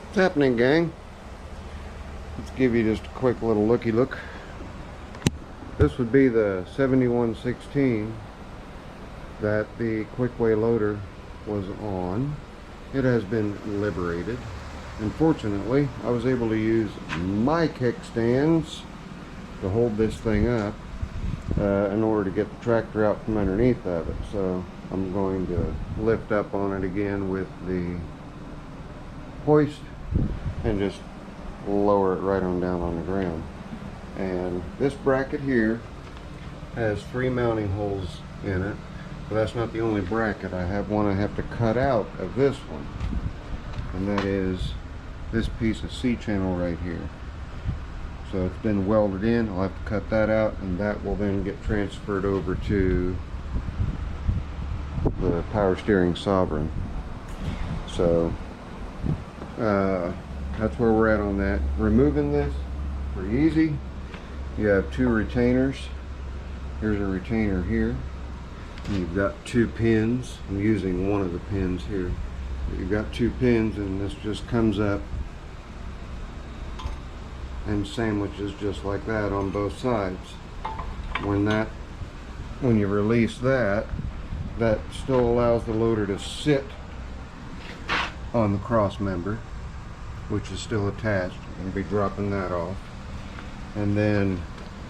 What's happening, gang? Let's give you just a quick little looky look. This would be the 7116 that the Kwik-Way loader was on. It has been liberated. Unfortunately, I was able to use my kickstands to hold this thing up in order to get the tractor out from underneath of it. So I'm going to lift up on it again with the hoist and just lower it right on down on the ground. And this bracket here has 3 mounting holes in it, but that's not the only bracket. I have one I have to cut out of this one, and that is this piece of C-channel right here. So it's been welded in. I'll have to cut that out, and that will then get transferred over to the power steering Sovereign. So that's where we're at on that. Removing this, pretty easy. You have 2 retainers. Here's a retainer here. And you've got 2 pins. I'm using one of the pins here. You've got 2 pins, and this just comes up and sandwiches just like that on both sides. When you release that, that still allows the loader to sit on the cross member, which is still attached. I'm going to be dropping that off. And then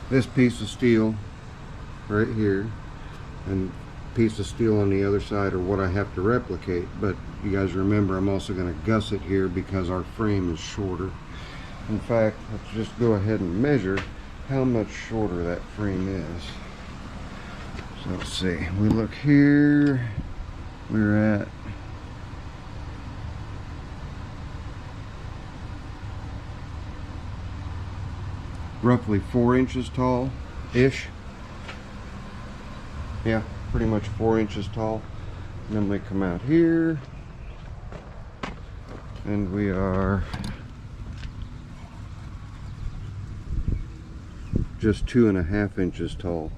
this piece of steel right here and piece of steel on the other side are what I have to replicate. But you guys remember, I'm also going to gusset here because our frame is shorter. In fact, let's just go ahead and measure how much shorter that frame is. So let's see, we look here, we're at roughly 4 inches tall ish. Yeah, pretty much 4 inches tall. And then we come out here and we are just 2.5 inches tall.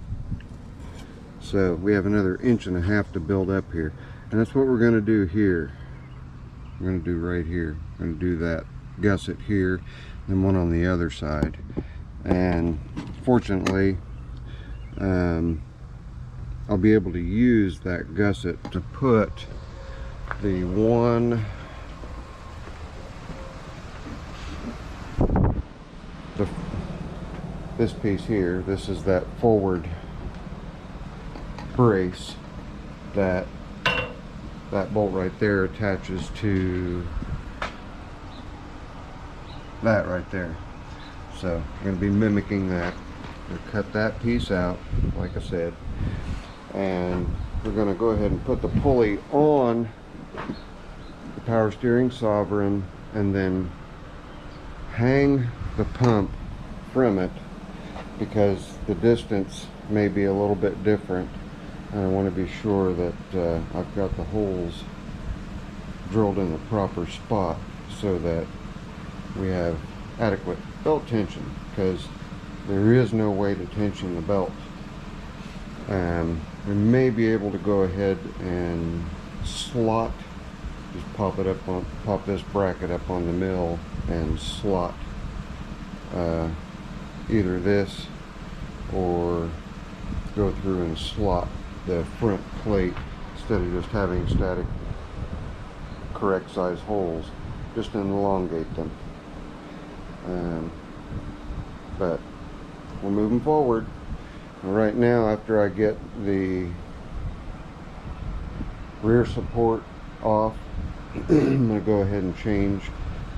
So we have another 1.5 inches to build up here, and that's what we're going to do here. We're going to do right here. We're going to do that gusset here, then one on the other side. And fortunately, I'll be able to use that gusset to put the this piece here. This is that forward brace that bolt right there attaches to that right there. So I'm going to be mimicking that. We'll cut that piece out, like I said, and we're going to go ahead and put the pulley on the power steering Sovereign and then hang the pump from it, because the distance may be a little bit different, and I want to be sure that I've got the holes drilled in the proper spot so that we have adequate belt tension, because there is no way to tension the belt. We may be able to go ahead and slot, just pop this bracket up on the mill and slot either this or go through and slot the front plate instead of just having static correct size holes, just elongate them. But we're moving forward. Right now, after I get the rear support off, I'm going to go ahead and change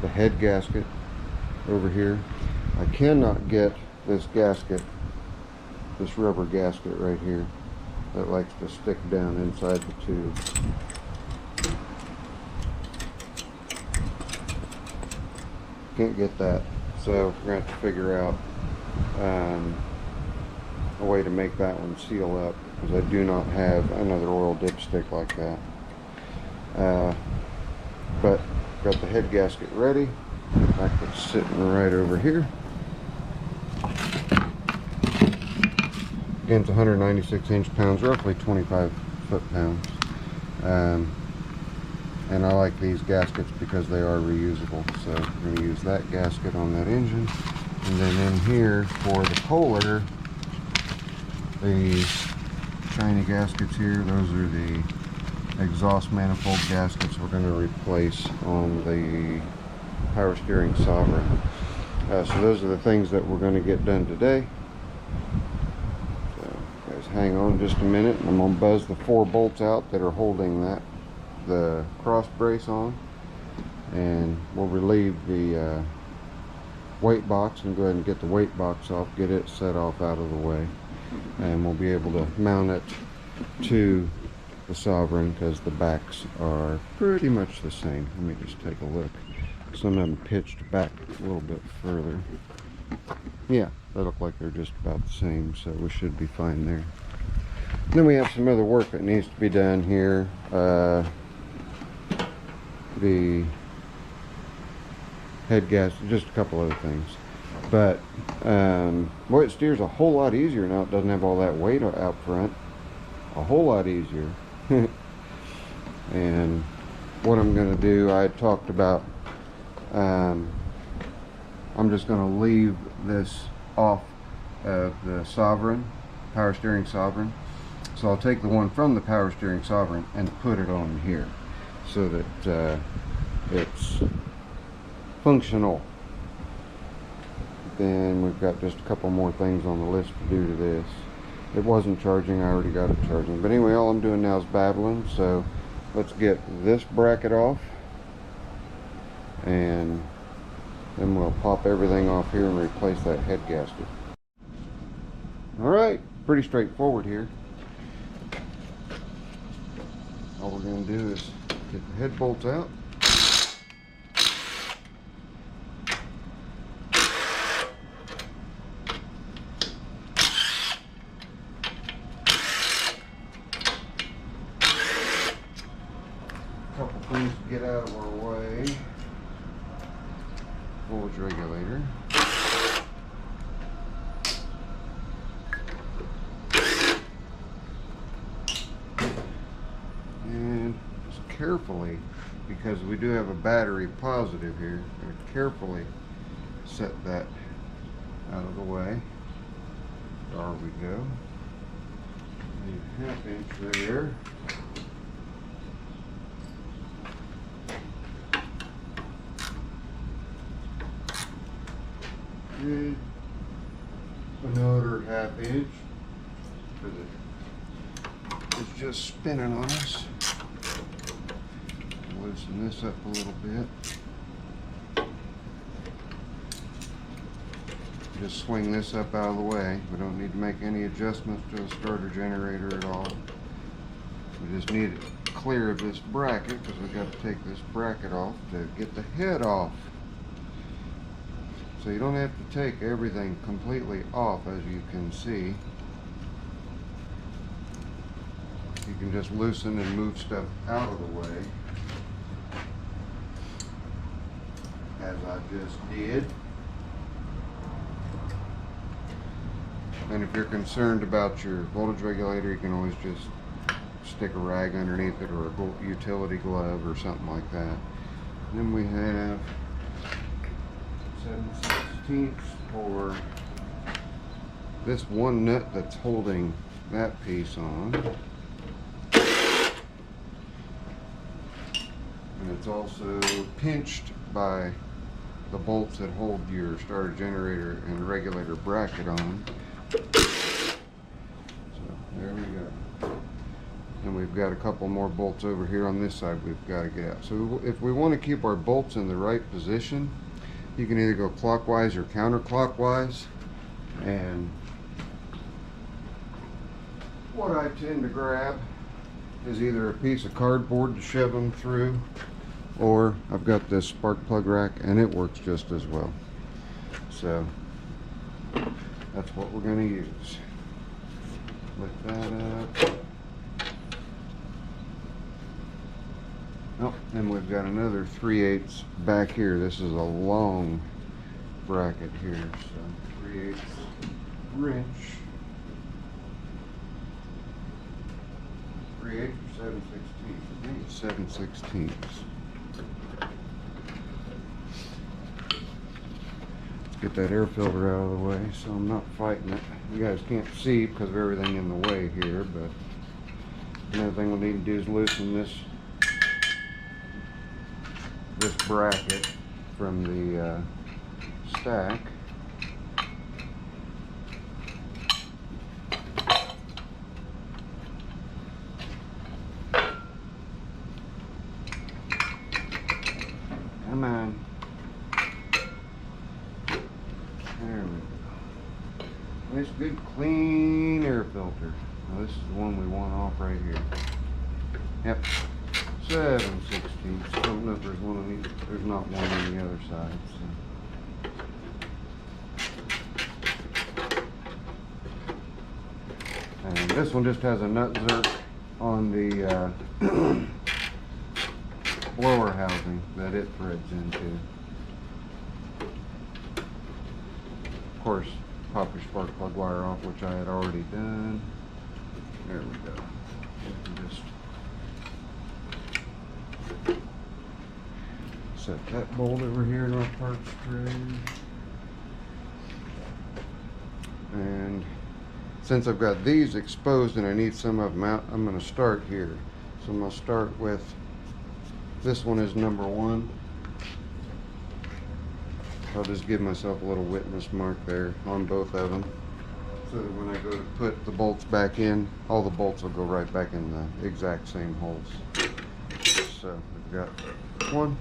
the head gasket over here. I cannot get this gasket, this rubber gasket right here that likes to stick down inside the tube. Can't get that, so we're going to have to figure out a way to make that one seal up, because I do not have another oil dipstick like that. But got the head gasket ready. In fact, it's sitting right over here. Again, it's 196 inch-pounds, roughly 25 foot-pounds. And I like these gaskets because they are reusable. So I'm going to use that gasket on that engine. And then in here for the Kohler, these shiny gaskets here, those are the exhaust manifold gaskets we're going to replace on the power steering Sovereign. So those are the things that we're going to get done today. So guys, hang on just a minute. I'm going to buzz the 4 bolts out that are holding the cross brace on, and we'll relieve the weight box and go ahead and get the weight box off, get it set off out of the way, and we'll be able to mount it to the Sovereign because the backs are pretty much the same. Let me just take a look. Some of them pitched back a little bit further. Yeah, they look like they're just about the same, so we should be fine there. Then we have some other work that needs to be done here. The head gasket, just a couple other things. But boy, it steers a whole lot easier now. It doesn't have all that weight out front. A whole lot easier. And what I'm going to do, I talked about, I'm just going to leave this off of the Sovereign, power steering Sovereign. So I'll take the one from the power steering Sovereign and put it on here so that it's functional. Then we've got just a couple more things on the list to do to this. It wasn't charging, I already got it charging. But anyway, all I'm doing now is babbling, so let's get this bracket off, and then we'll pop everything off here and replace that head gasket. Alright, pretty straightforward here. All we're going to do is get the head bolts out. Couple things to get out of our way. Voltage regulator. And just carefully, because we do have a battery positive here, carefully set that out of the way. There we go. A 1/2 inch there. And another 1/2 inch, because it's just spinning on us. Loosen this up a little bit. Just swing this up out of the way. We don't need to make any adjustments to the starter generator at all. We just need it clear of this bracket because we've got to take this bracket off to get the head off. So you don't have to take everything completely off, as you can see. You can just loosen and move stuff out of the way, as I just did. And if you're concerned about your voltage regulator, you can always just stick a rag underneath it, or a utility glove or something like that. And then we have 7/16 for this one nut that's holding that piece on. And it's also pinched by the bolts that hold your starter generator and regulator bracket on. So there we go. And we've got a couple more bolts over here on this side we've got to get out. So if we want to keep our bolts in the right position, you can either go clockwise or counterclockwise. And what I tend to grab is either a piece of cardboard to shove them through, or I've got this spark plug rack and it works just as well. So that's what we're going to use. Lift that up. Oh, and we've got another 3/8 back here. This is a long bracket here, so 3/8 wrench. 3/8 or 7/16. 7/16. Let's get that air filter out of the way so I'm not fighting it. You guys can't see because of everything in the way here, but another thing we'll need to do is loosen this bracket from the stack. Come on. There we go. Nice, good, clean air filter. Now this is the one we want off right here. Yep. 7/16. Don't know if there's one on each. There's not one on the other side. So. And this one just has a nut zerk on the blower housing that it threads into. Of course, pop your spark plug wire off, which I had already done. There we go. You can just set that bolt over here in our parts tray. And since I've got these exposed and I need some of them out, I'm going to start here. So I'm going to start with, this one is number 1. I'll just give myself a little witness mark there on both of them, so that when I go to put the bolts back in, all the bolts will go right back in the exact same holes. So we've got 1.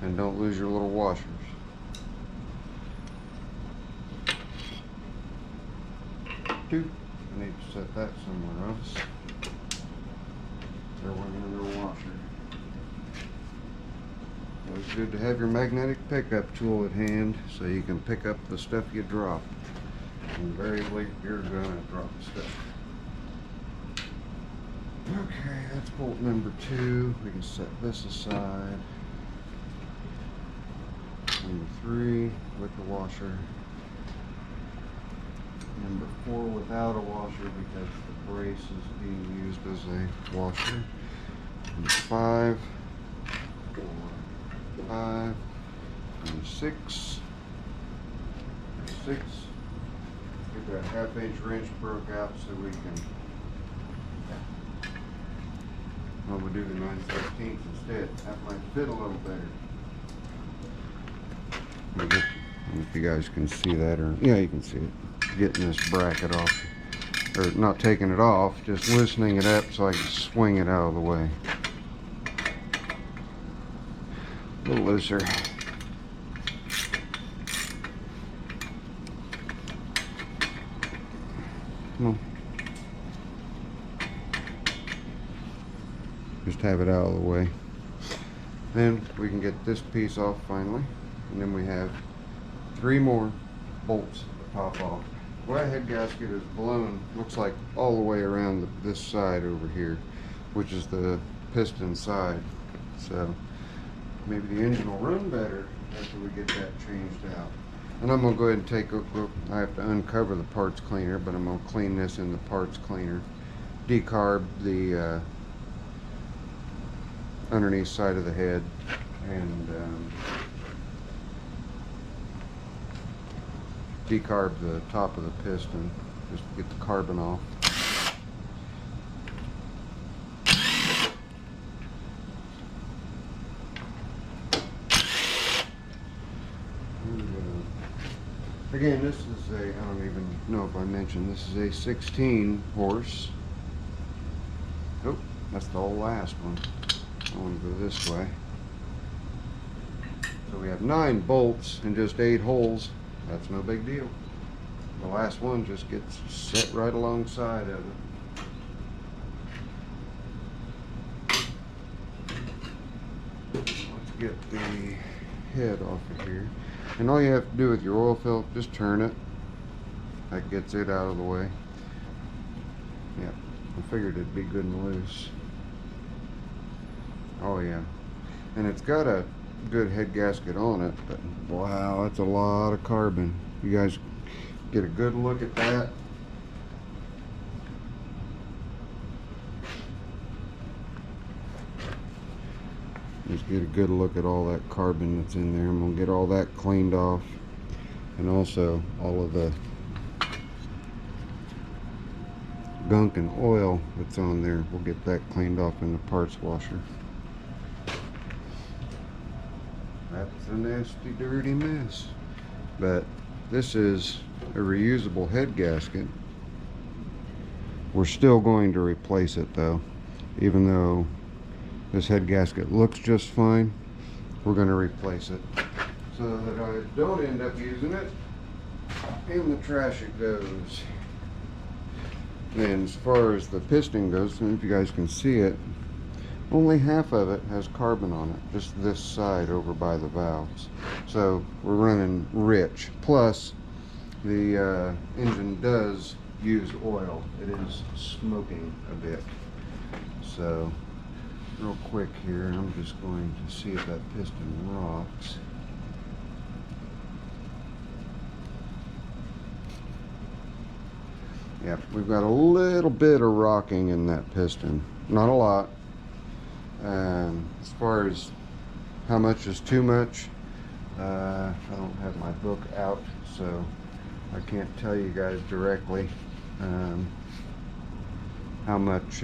And don't lose your little washers. 2. I need to set that somewhere else. There went another washer. It's good to have your magnetic pickup tool at hand so you can pick up the stuff you drop. Invariably, you're gonna drop stuff. Okay, that's bolt number 2. We can set this aside. Number 3 with the washer. Number 4 without a washer because the brace is being used as a washer. Number 5. 5 and 6. 6. Get that 1/2 inch wrench broke out so we can. Well, we'll do the 9/16 instead. That might fit a little better. If you guys can see that, or yeah, you can see it. Getting this bracket off, or not taking it off, just loosening it up so I can swing it out of the way. A little looser. Come on. Just have it out of the way. Then we can get this piece off finally. And then we have 3 more bolts to pop off. The way head gasket is blown, looks like all the way around this side over here, which is the piston side. So maybe the engine will run better after we get that changed out. And I'm going to go ahead and take I have to uncover the parts cleaner, but I'm going to clean this in the parts cleaner. Decarb the underneath side of the head, and decarb the top of the piston, just to get the carbon off. Again, this is I don't even know if I mentioned, this is a 16 horse. Oh, that's the last one. I want to go this way. So we have 9 bolts and just 8 holes. That's no big deal. The last one just gets set right alongside of it. Let's get the head off of here. And all you have to do with your oil filter, just turn it. That gets it out of the way. Yep, I figured it'd be good and loose. Oh yeah. And it's got a good head gasket on it, but wow, that's a lot of carbon. You guys get a good look at that. Just get a good look at all that carbon that's in there. I'm going to get all that cleaned off, and also all of the gunk and oil that's on there. We'll get that cleaned off in the parts washer. That's a nasty dirty mess. But this is a reusable head gasket. We're still going to replace it though. Even though this head gasket looks just fine, we're going to replace it so that I don't end up using it. In the trash it goes. And as far as the piston goes, I don't know if you guys can see it, only half of it has carbon on it, just this side over by the valves. So we're running rich. Plus the engine does use oil. It is smoking a bit. So real quick here, I'm just going to see if that piston rocks. Yep, we've got a little bit of rocking in that piston. Not a lot. As far as how much is too much, I don't have my book out, so I can't tell you guys directly how much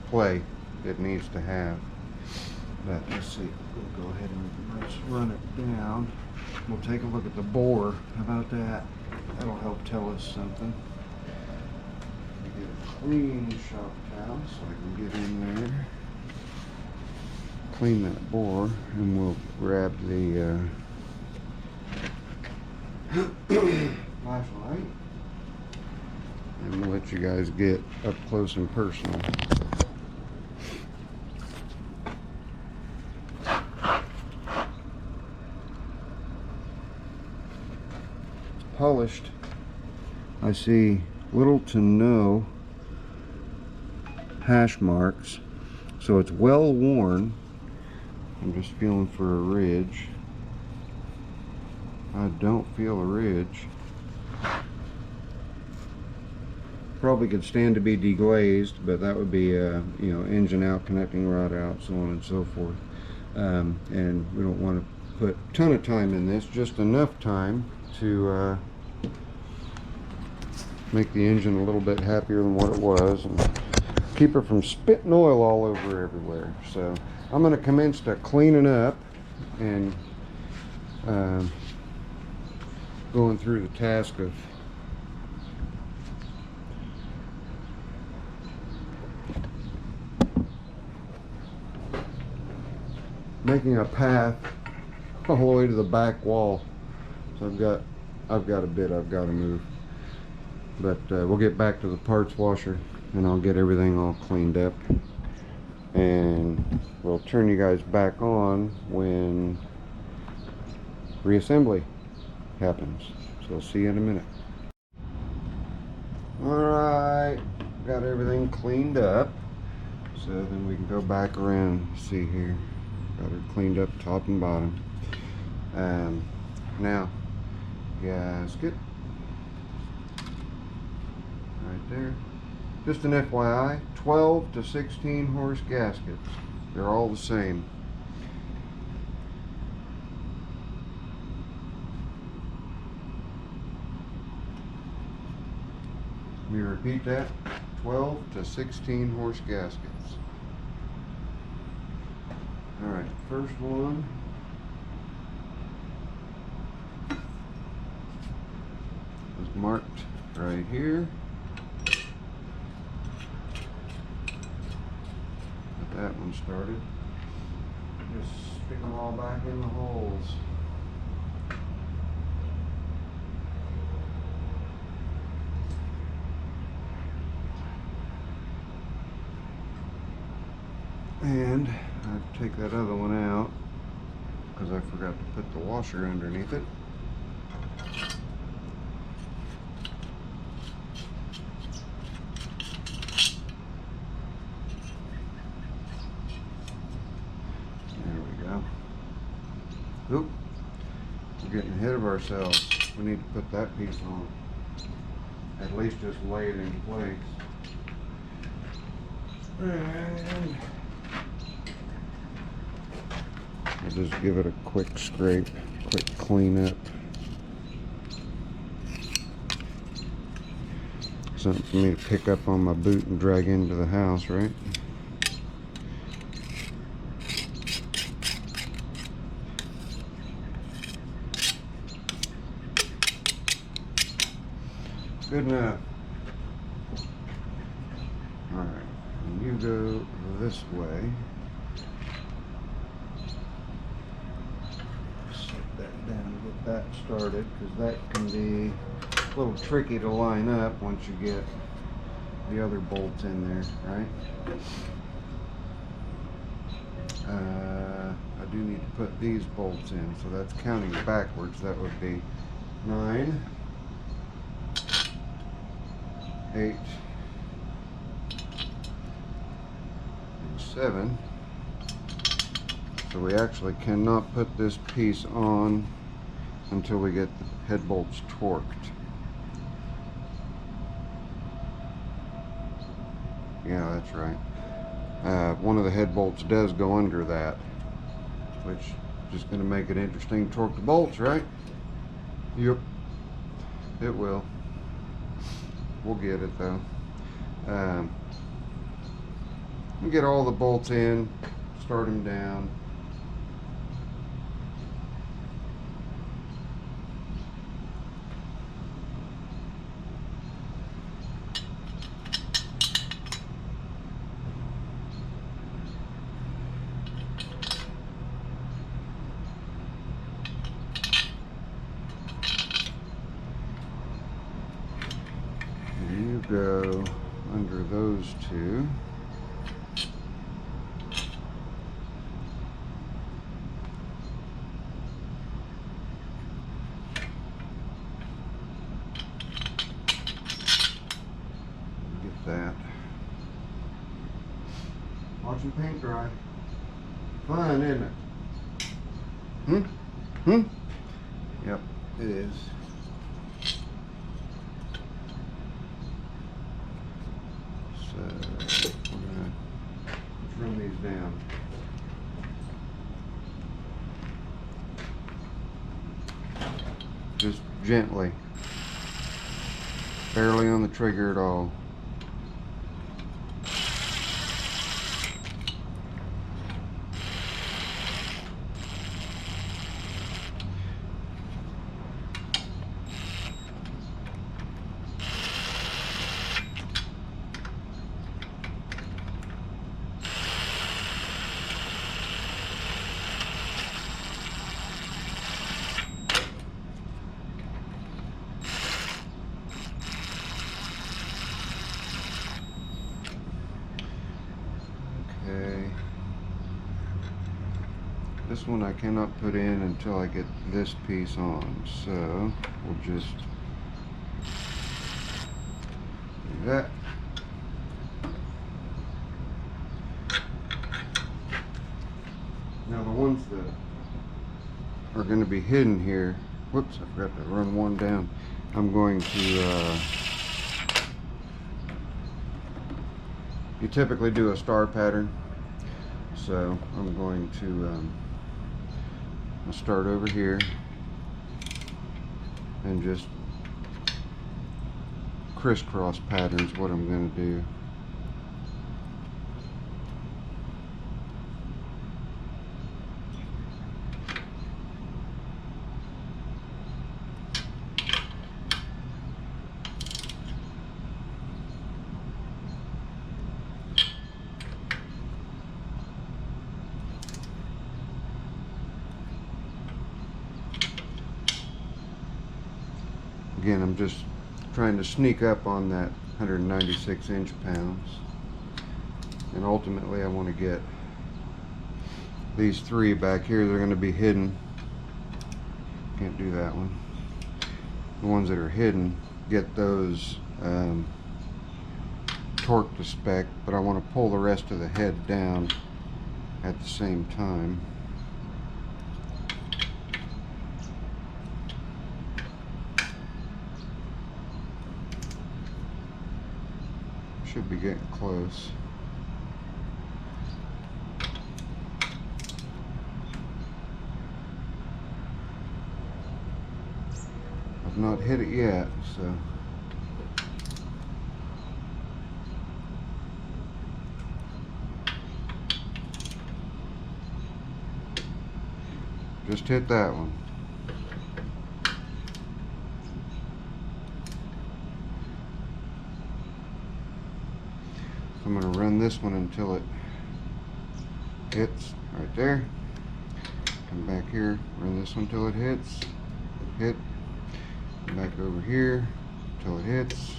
play it needs to have. But let's see, we'll go ahead and let's run it down. We'll take a look at the bore. How about that? That'll help tell us something. Get a clean shop towel so I can get in there, clean that bore, and we'll grab the flashlight and we'll let you guys get up close and personal. Polished. I see little to no hash marks, so it's well worn. I'm just feeling for a ridge. I don't feel a ridge. Probably could stand to be deglazed, but that would be you know, engine out, connecting rod out, so on and so forth. And we don't want to put a ton of time in this, just enough time to make the engine a little bit happier than what it was and keep her from spitting oil all over everywhere. So I'm going to commence to cleaning up and going through the task of making a path all the way to the back wall. So I've got a bit I've got to move, but we'll get back to the parts washer and I'll get everything all cleaned up, and we'll turn you guys back on when reassembly happens. So see you in a minute. Alright, got everything cleaned up, so then we can go back around. See here, got her cleaned up top and bottom. Now gasket right there. Just an FYI, 12 to 16 horse gaskets. They're all the same. Let me repeat that. 12 to 16 horse gaskets. Alright, first one. Is marked right here. Get that one started. Just stick them all back in the holes. And I take that other one out because I forgot to put the washer underneath it. There we go. Oop, we're getting ahead of ourselves. We need to put that piece on. At least just lay it in place. And I'll just give it a quick scrape, quick clean up. Something for me to pick up on my boot and drag into the house, right? Good enough. Alright, and you go this way. Set that down, get that started, because that can be a little tricky to line up once you get the other bolts in there, right? I do need to put these bolts in, so that's counting backwards. That would be 9, 8, and 7. So we actually cannot put this piece on until we get the head bolts torqued. Yeah, that's right. One of the head bolts does go under that, which is just going to make it interesting to torque the bolts, right? Yep, it will. We'll get it though. You get all the bolts in, start them down. You go under those two. Get that. Watching paint dry. Fun, isn't it? Yep, it is. So we're gonna trim these down. Just gently, barely on the trigger at all. This one I cannot put in until I get this piece on, so we'll just do that. Now the ones that are going to be hidden here, whoops, I forgot to run one down. I'm going to, you typically do a star pattern, so I'm going to I'll start over here and just crisscross patterns what I'm going to do. Again, I'm just trying to sneak up on that 196 inch-pounds, and ultimately I want to get these three back here. They're going to be hidden. Can't do that one. The ones that are hidden, get those torqued to spec, but I want to pull the rest of the head down at the same time. Should be getting close. not hit it yet, so. Just hit that one. So I'm going to run this one until it hits right there. Come back here, run this one until it hits. Hit. Come back over here until it hits.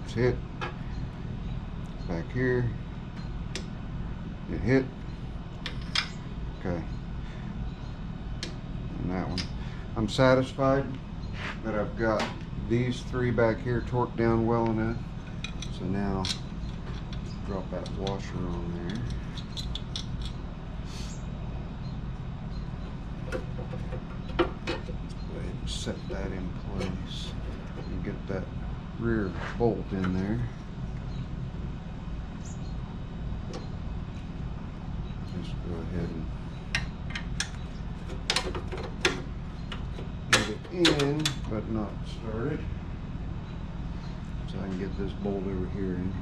It's hit. Back here. It hit. Okay. And that one. I'm satisfied that I've got these three back here torqued down well enough. So now drop that washer on there. Go ahead and set that in place and get that rear bolt in there. Just go ahead and get it in, but not started. So I can get this bolt over here in.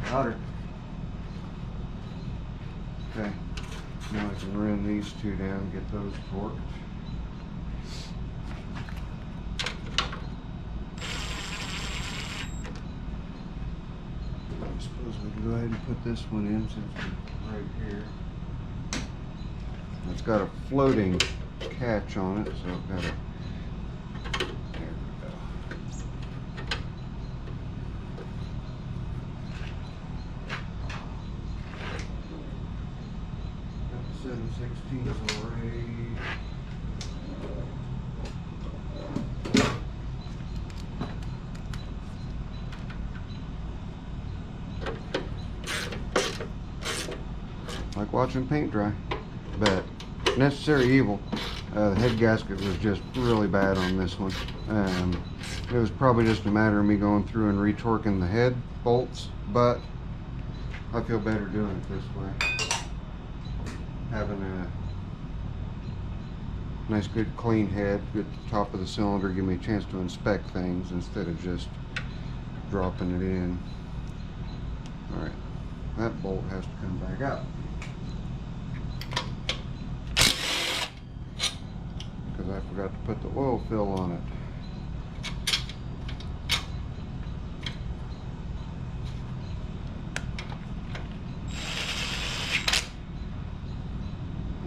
Got her. Okay, now I can run these two down and get those torqued. I suppose we can go ahead and put this one in since we're right here. It's got a floating catch on it, so I've got to. There we go. Got the 7/16s already. Like watching paint dry, but necessary evil. The head gasket was just really bad on this one. It was probably just a matter of me going through and retorquing the head bolts, but I feel better doing it this way. Having a nice good clean head, good top of the cylinder, give me a chance to inspect things instead of just dropping it in. Alright, that bolt has to come back out. Because I forgot to put the oil fill on it.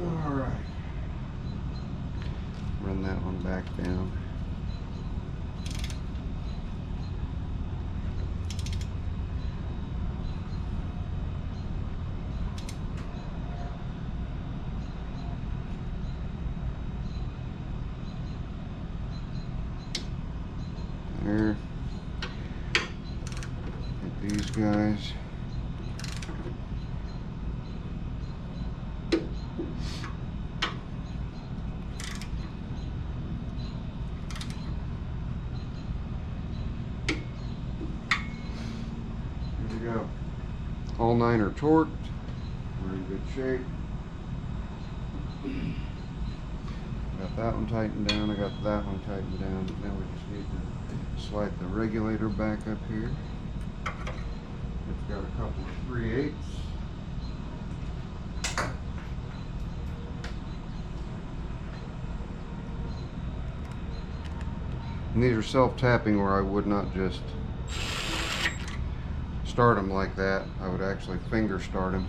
Alright. Run that one back down. There. Get these guys. Here we go. All nine are torqued. We're in good shape. Got that one tightened down. I got that one tightened down. Now we just need to slide the regulator back up here. It's got a couple of 3/8. And these are self-tapping, where I would not just start them like that. I would actually finger start them.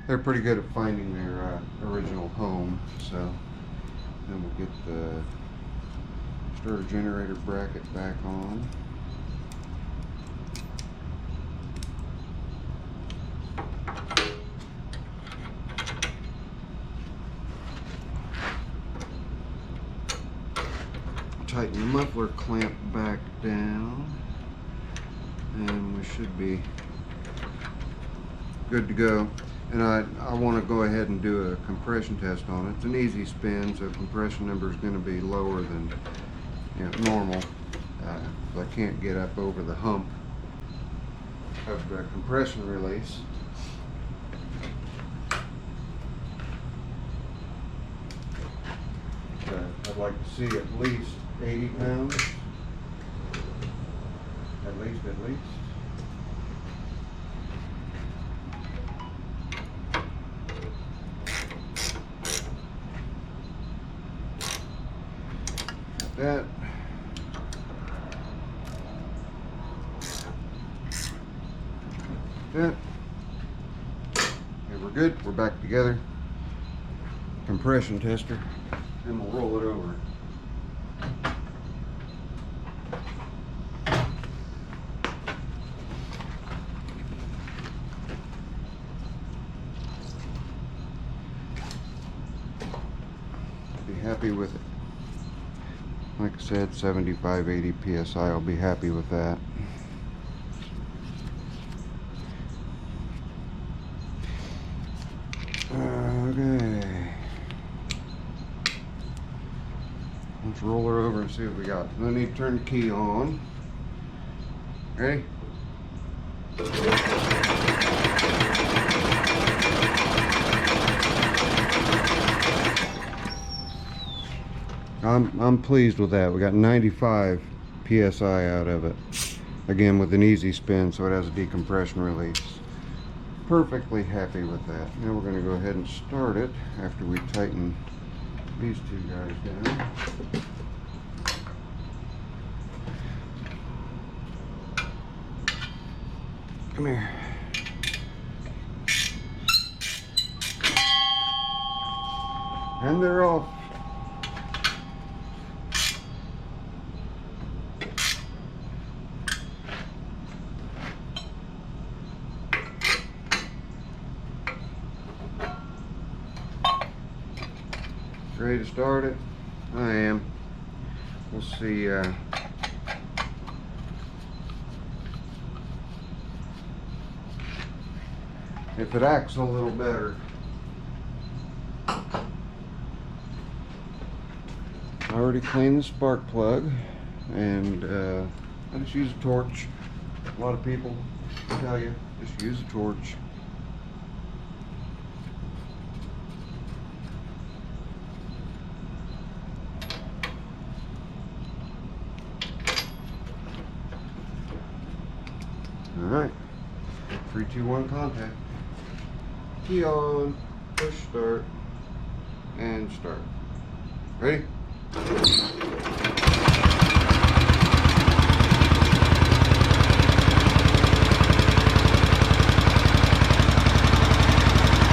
They're pretty good at finding their original home. So then we'll get the starter generator bracket back on. Tighten the muffler clamp back down, and we should be good to go. and I want to go ahead and do a compression test on it. It's an easy spin, so compression number is going to be lower than normal. I can't get up over the hump of the compression release. I'd like to see at least 80 pounds. At least. That. Okay, we're good. We're back together. Compression tester, and we'll roll it over. Be happy with it. Like I said, 75-80 psi. I'll be happy with that. Okay. Let's roll her over and see what we got. I need to turn the key on. Ready? I'm pleased with that. We got 95 psi out of it. Again, with an easy spin, so it has a decompression release. Perfectly happy with that. Now we're going to go ahead and start it after we tighten these two guys down. Come here. And they're off. Ready to start it? I am. We'll see. If it acts a little better. I already cleaned the spark plug, and I just use a torch. A lot of people tell you just use a torch. Alright, 3, 2, 1, contact. Key on, push start, and start. Ready?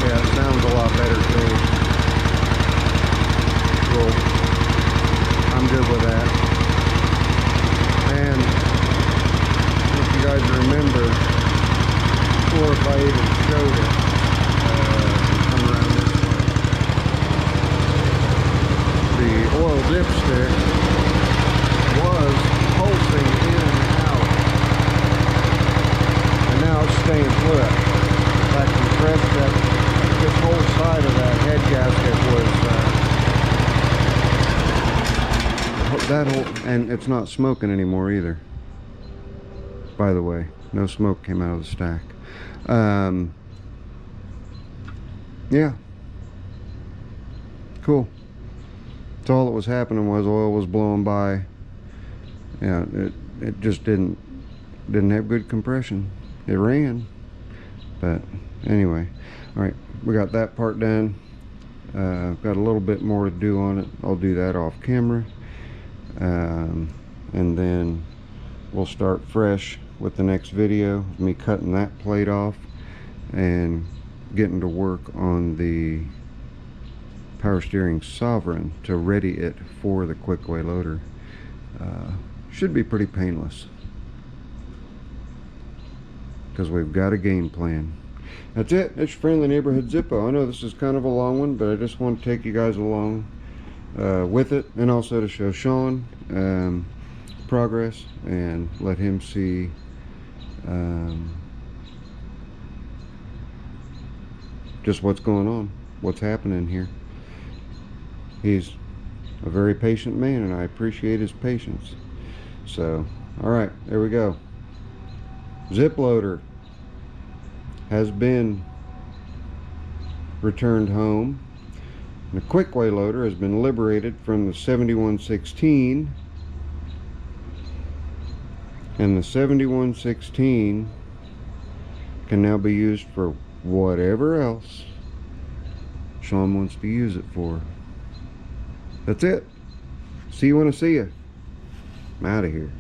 Yeah, it sounds a lot better too. Cool. I'm good with that. And if you guys remember, or if I even showed it, come around this way. The oil dipstick was pulsing in and out, and now it's staying put. That compressed, this whole side of that head gasket was that whole, and it's not smoking anymore either. By the way, no smoke came out of the stack. Yeah, cool. So all that was happening was oil was blowing by. Yeah, it just didn't have good compression. It ran, but anyway. All right, we got that part done. Got a little bit more to do on it. I'll do that off camera, and then we'll start fresh with the next video, me cutting that plate off and getting to work on the power steering Sovereign to ready it for the Kwik-Way loader. Should be pretty painless because we've got a game plan. That's it. It's your friendly neighborhood Zippo. I know this is kind of a long one, but I just want to take you guys along with it, and also to show Sean progress and let him see just what's going on, what's happening here. He's a very patient man, and I appreciate his patience. So, alright, there we go. Zip loader has been returned home. The Kwik-Way loader has been liberated from the 7116, and the 7116 can now be used for whatever else Sean wants to use it for. That's it. See you when I see you. I'm out of here.